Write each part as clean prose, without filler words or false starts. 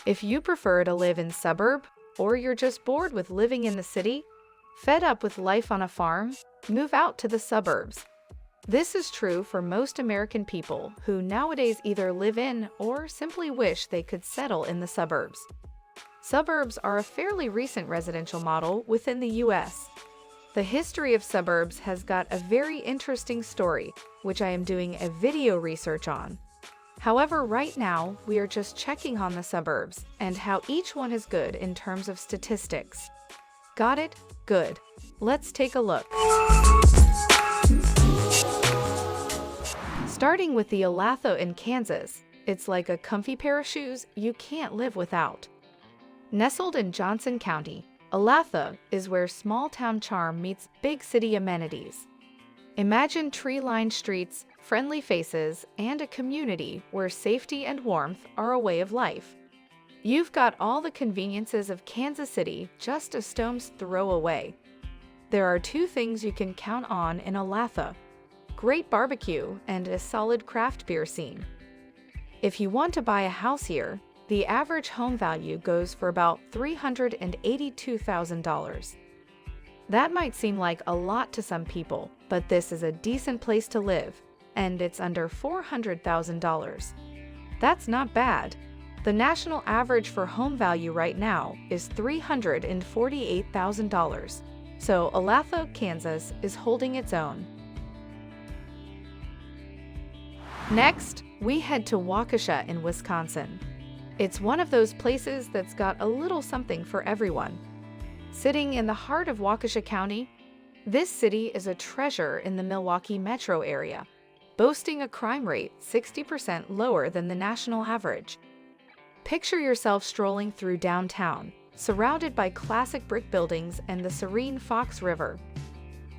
If you prefer to live in suburb, or you're just bored with living in the city, fed up with life on a farm, move out to the suburbs. This is true for most American people who nowadays either live in or simply wish they could settle in the suburbs. Suburbs are a fairly recent residential model within the U.S. The history of suburbs has got a very interesting story, which I am doing a video research on. However, right now, we are just checking on the suburbs and how each one is good in terms of statistics. Got it? Good. Let's take a look. Starting with the Olathe in Kansas, it's like a comfy pair of shoes you can't live without. Nestled in Johnson County, Olathe is where small-town charm meets big city amenities. Imagine tree-lined streets, friendly faces, and a community where safety and warmth are a way of life. You've got all the conveniences of Kansas City just a stone's throw away. There are two things you can count on in Olathe: great barbecue and a solid craft beer scene. If you want to buy a house here, the average home value goes for about $382,000. That might seem like a lot to some people, but this is a decent place to live, and it's under $400,000. That's not bad. The national average for home value right now is $348,000, so Olathe, Kansas is holding its own. Next, we head to Waukesha in Wisconsin. It's one of those places that's got a little something for everyone. Sitting in the heart of Waukesha County, this city is a treasure in the Milwaukee metro area, boasting a crime rate 60% lower than the national average. Picture yourself strolling through downtown, surrounded by classic brick buildings and the serene Fox River.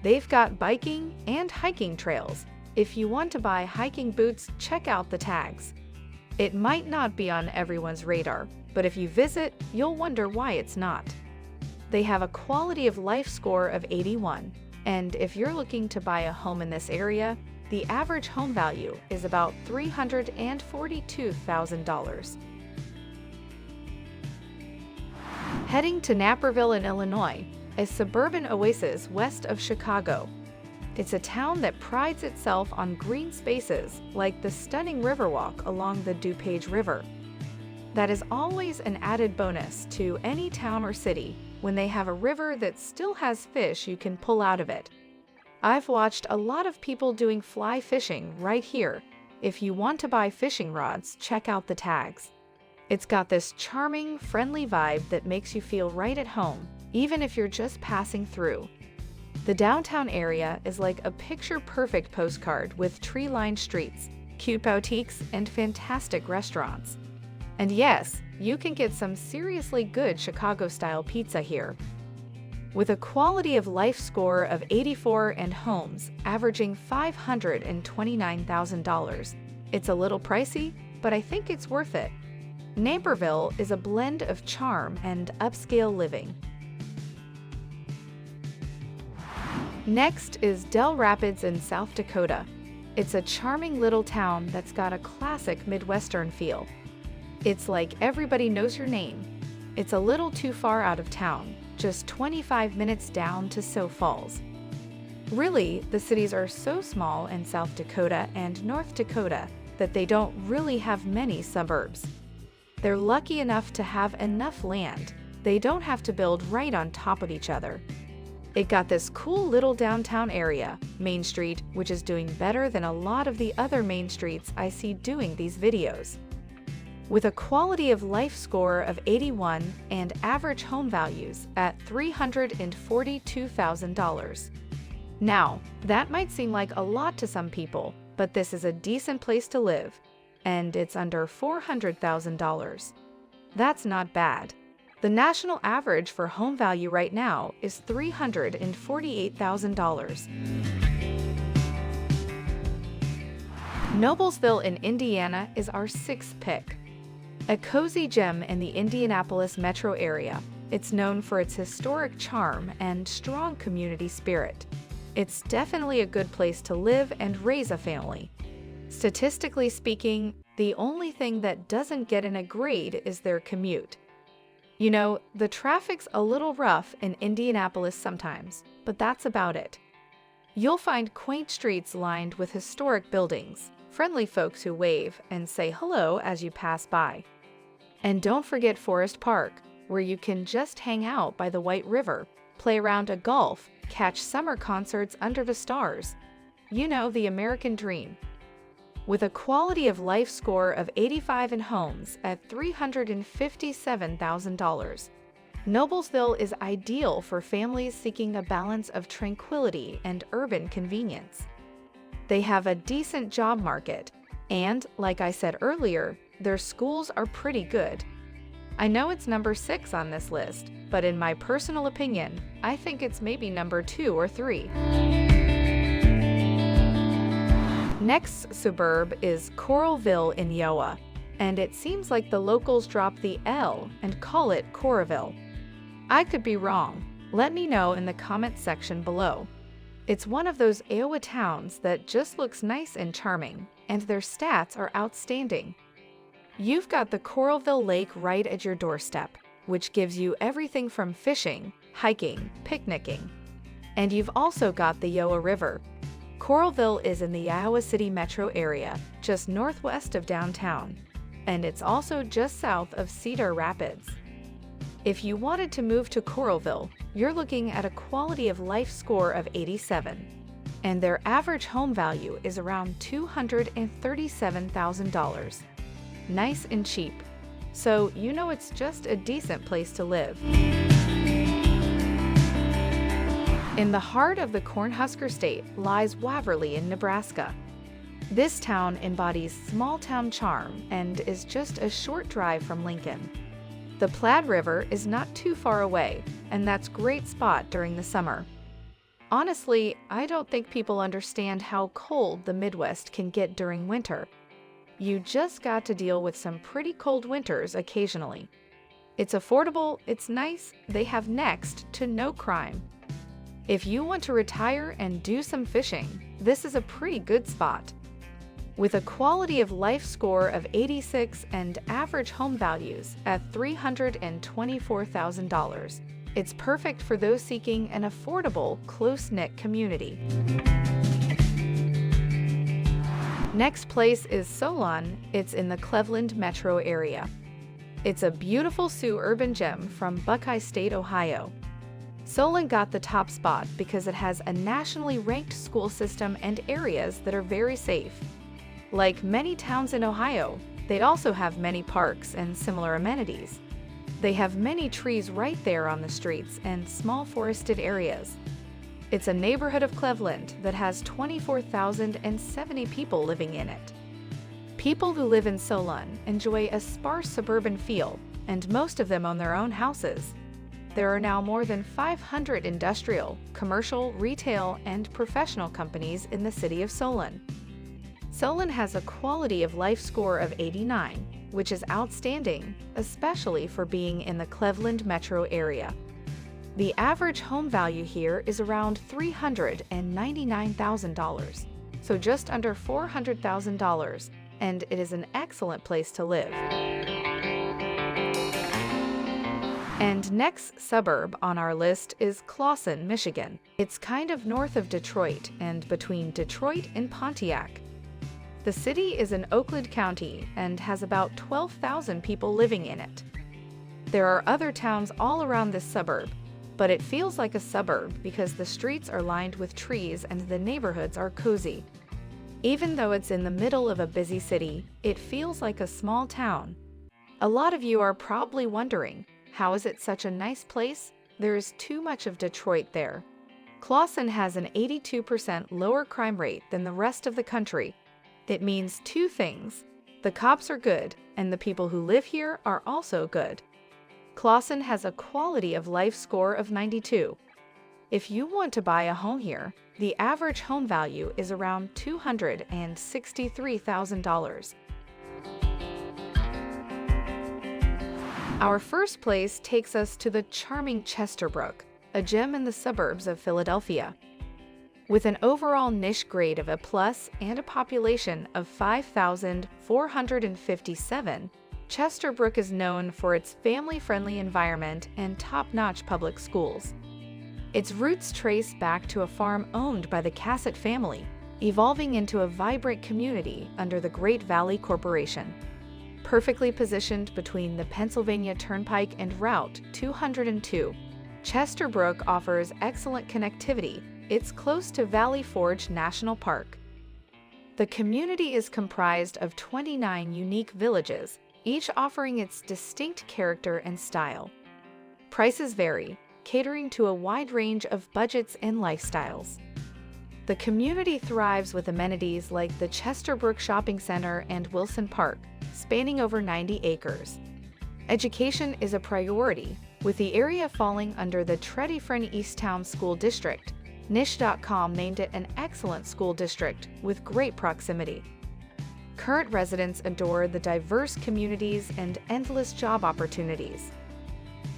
They've got biking and hiking trails. If you want to buy hiking boots, check out the tags. It might not be on everyone's radar, but if you visit, you'll wonder why it's not. They have a quality of life score of 81, and if you're looking to buy a home in this area, the average home value is about $342,000. Heading to Naperville in Illinois, a suburban oasis west of Chicago. It's a town that prides itself on green spaces like the stunning Riverwalk along the DuPage River. That is always an added bonus to any town or city when they have a river that still has fish you can pull out of it. I've watched a lot of people doing fly fishing right here. If you want to buy fishing rods, check out the tags. It's got this charming, friendly vibe that makes you feel right at home, even if you're just passing through. The downtown area is like a picture-perfect postcard with tree-lined streets, cute boutiques, and fantastic restaurants. And yes, you can get some seriously good Chicago-style pizza here. With a quality of life score of 84 and homes averaging $529,000, it's a little pricey, but I think it's worth it. Naperville is a blend of charm and upscale living. Next is Dell Rapids in South Dakota. It's a charming little town that's got a classic Midwestern feel. It's like everybody knows your name. It's a little too far out of town, just 25 minutes down to Sioux Falls. Really, the cities are so small in South Dakota and North Dakota that they don't really have many suburbs. They're lucky enough to have enough land. They don't have to build right on top of each other. It got this cool little downtown area, Main Street, which is doing better than a lot of the other main streets I see doing these videos. With a quality of life score of 81 and average home values at $342,000. Now, that might seem like a lot to some people, but this is a decent place to live, and it's under $400,000. That's not bad. The national average for home value right now is $348,000. Noblesville in Indiana is our sixth pick. A cozy gem in the Indianapolis metro area, it's known for its historic charm and strong community spirit. It's definitely a good place to live and raise a family. Statistically speaking, The only thing that doesn't get in a grade is their commute. You know, the traffic's a little rough in Indianapolis sometimes, but that's about it. You'll find quaint streets lined with historic buildings, friendly folks who wave and say hello as you pass by. And don't forget Forest Park, where you can just hang out by the White River, play around a golf, catch summer concerts under the stars. You know, the American dream. With a quality of life score of 85 in homes at $357,000, Noblesville is ideal for families seeking a balance of tranquility and urban convenience. They have a decent job market, and, like I said earlier, their schools are pretty good. I know it's number 6 on this list, but in my personal opinion, I think it's maybe number 2 or 3. Next suburb is Coralville in Iowa, and it seems like the locals dropped the L and call it Coralville. I could be wrong. Let me know in the comment section below. It's one of those Iowa towns that just looks nice and charming, and their stats are outstanding. You've got the Coralville Lake right at your doorstep, which gives you everything from fishing, hiking, picnicking. And you've also got the Iowa River. Coralville is in the Iowa City metro area, just northwest of downtown, and it's also just south of Cedar Rapids. If you wanted to move to Coralville, you're looking at a quality of life score of 87, and their average home value is around $237,000. Nice and cheap, so you know it's just a decent place to live. In the heart of the Cornhusker State lies Waverly in Nebraska. This town embodies small-town charm and is just a short drive from Lincoln. The Platte River is not too far away, and that's a great spot during the summer. Honestly, I don't think people understand how cold the Midwest can get during winter. You just got to deal with some pretty cold winters occasionally. It's affordable, it's nice, they have next to no crime. If you want to retire and do some fishing, this is a pretty good spot. With a quality of life score of 86 and average home values at $324,000, it's perfect for those seeking an affordable, close-knit community. Next place is Solon. It's in the Cleveland metro area. It's a beautiful Sioux urban gem from Buckeye State, Ohio. Solon got the top spot because it has a nationally ranked school system and areas that are very safe. Like many towns in Ohio, they also have many parks and similar amenities. They have many trees right there on the streets and small forested areas. It's a neighborhood of Cleveland that has 24,070 people living in it. People who live in Solon enjoy a sparse suburban feel, and most of them own their own houses. There are now more than 500 industrial, commercial, retail, and professional companies in the city of Solon. Solon has a quality of life score of 89, which is outstanding, especially for being in the Cleveland metro area. The average home value here is around $399,000, so just under $400,000, and it is an excellent place to live. And next suburb on our list is Clawson, Michigan. It's kind of north of Detroit and between Detroit and Pontiac. The city is in Oakland County and has about 12,000 people living in it. There are other towns all around this suburb, but it feels like a suburb because the streets are lined with trees and the neighborhoods are cozy. Even though it's in the middle of a busy city, it feels like a small town. A lot of you are probably wondering, how is it such a nice place? There is too much of Detroit there. Clawson has an 82% lower crime rate than the rest of the country. It means two things. The cops are good, and the people who live here are also good. Clawson has a quality of life score of 92. If you want to buy a home here, the average home value is around $263,000. Our first place takes us to the charming Chesterbrook, a gem in the suburbs of Philadelphia. With an overall niche grade of A+ and a population of 5,457, Chesterbrook is known for its family-friendly environment and top-notch public schools. Its roots trace back to a farm owned by the Cassett family, evolving into a vibrant community under the Great Valley Corporation. Perfectly positioned between the Pennsylvania Turnpike and Route 202, Chesterbrook offers excellent connectivity. It's close to Valley Forge National Park. The community is comprised of 29 unique villages, each offering its distinct character and style. Prices vary, catering to a wide range of budgets and lifestyles. The community thrives with amenities like the Chesterbrook Shopping Center and Wilson Park, spanning over 90 acres. Education is a priority, with the area falling under the Tredyffrin Easttown School District. Niche.com named it an excellent school district with great proximity. Current residents adore the diverse communities and endless job opportunities.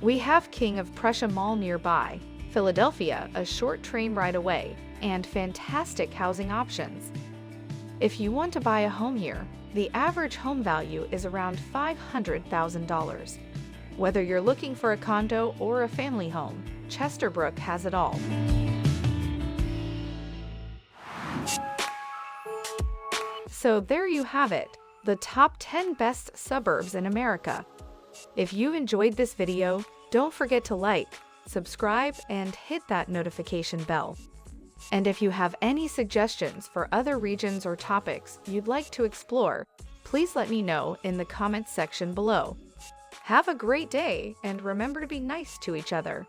We have King of Prussia Mall nearby, Philadelphia a short train ride away, and fantastic housing options. If you want to buy a home here, the average home value is around $500,000. Whether you're looking for a condo or a family home, Chesterbrook has it all. So there you have it, the top 10 best suburbs in America. If you enjoyed this video, don't forget to like, subscribe, and hit that notification bell. And if you have any suggestions for other regions or topics you'd like to explore, please let me know in the comments section below. Have a great day, and remember to be nice to each other.